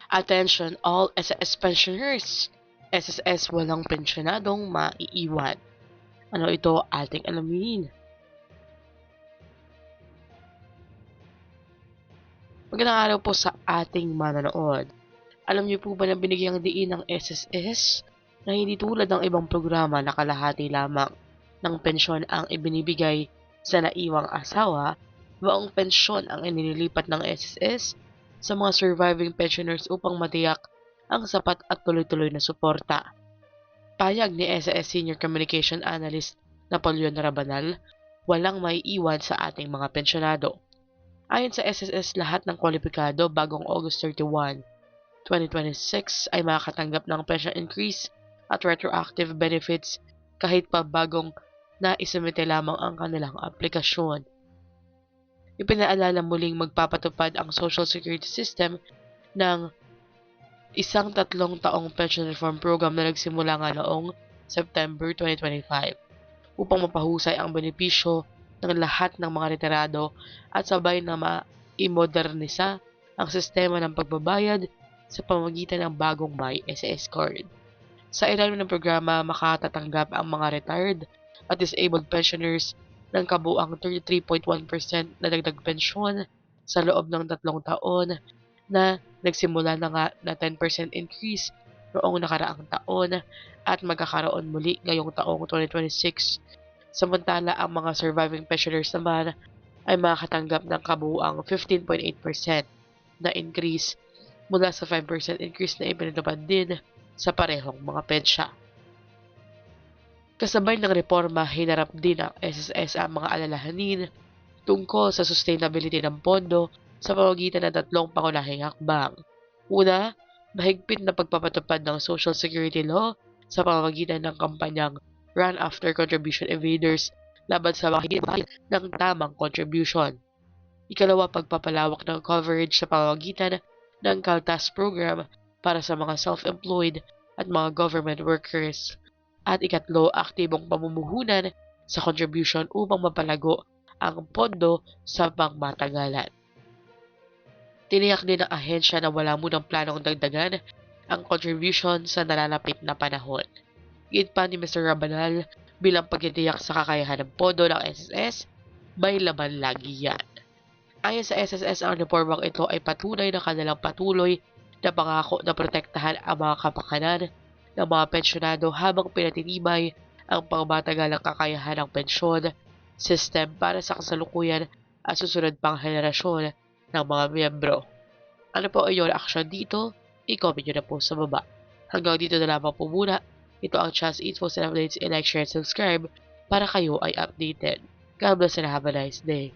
Attention all SSS pensioners! SSS walang pensyonadong maiiwan. Ano ito ating alamin? Magandang araw po sa ating manonood. Alam niyo po ba na binigyang diin ng SSS na hindi tulad ng ibang programa na kalahati lamang ng pensyon ang ibinibigay sa naiwang asawa, buong pensyon ang inililipat ng SSS sa mga surviving pensioners upang matiyak ang sapat at tuloy-tuloy na suporta. Payag ni SSS Senior Communication Analyst Napoleon Rabanal, walang maiiwan sa ating mga pensyonado. Ayon sa SSS, lahat ng kwalipikado bagong August 31, 2026 ay makakatanggap ng pension increase at retroactive benefits kahit pa bagong naisumite lamang ang kanilang aplikasyon. Ipinaalala muling magpapatupad ang Social Security System ng isang 3 taong pension reform program na nagsimula nga noong September 2025 upang mapahusay ang benepisyo ng lahat ng mga retirado at sabay na ma-imodernisa ang sistema ng pagbabayad sa pamamagitan ng bagong My SSS card. Sa ilalim ng programa, makatatanggap ang mga retired at disabled pensioners ng kabuang 33.1% na dagdag pensyon sa loob ng 3 taon na nagsimula na nga na 10% increase noong nakaraang taon at magkakaroon muli ngayong taong 2026. Samantala, ang mga surviving pensioners naman ay makakatanggap ng kabuuang 15.8% na increase mula sa 5% increase na ipinatupad din sa parehong mga pensya. Kasabay ng reforma, hinarap din ng SSS ang mga alalahanin tungkol sa sustainability ng pondo sa pamamagitan ng 3 pangunahing hakbang. Una, mahigpit na pagpapatupad ng Social Security Law sa pamamagitan ng kampanyang Run After Contribution Evaders laban sa mga hindi ng tamang contribution. Ikalawa, pagpapalawak ng coverage sa pamamagitan ng CalTAS program para sa mga self-employed at mga government workers. At ikatlo, aktibong pamumuhunan sa contribution upang mapalago ang pondo sa pangmatagalan. Tiniyak din ng ahensya na wala munang planong dagdagan ang contribution sa nalalapit na panahon. Gid pa ni Mr. Rabanal, bilang pagtitiyak sa kakayahan ng pondo ng SSS, may laban lagi yan. Ayon sa SSS, ang reformang ito ay patunay na kanilang patuloy na pangako na protektahan ang mga kapakanan ng mga pensyonado habang pinatinibay ang pangmatagalang kakayahan ng pensyon system para sa kasalukuyan at susunod pang henerasyon ng mga miyembro. Ano po ay iyong reaksyon dito? I-comment nyo na po sa baba. Hanggang dito na lamang po muna. Ito ang Chas Infos and Updates. I-like, share, and subscribe para kayo ay updated. God bless and have a nice day.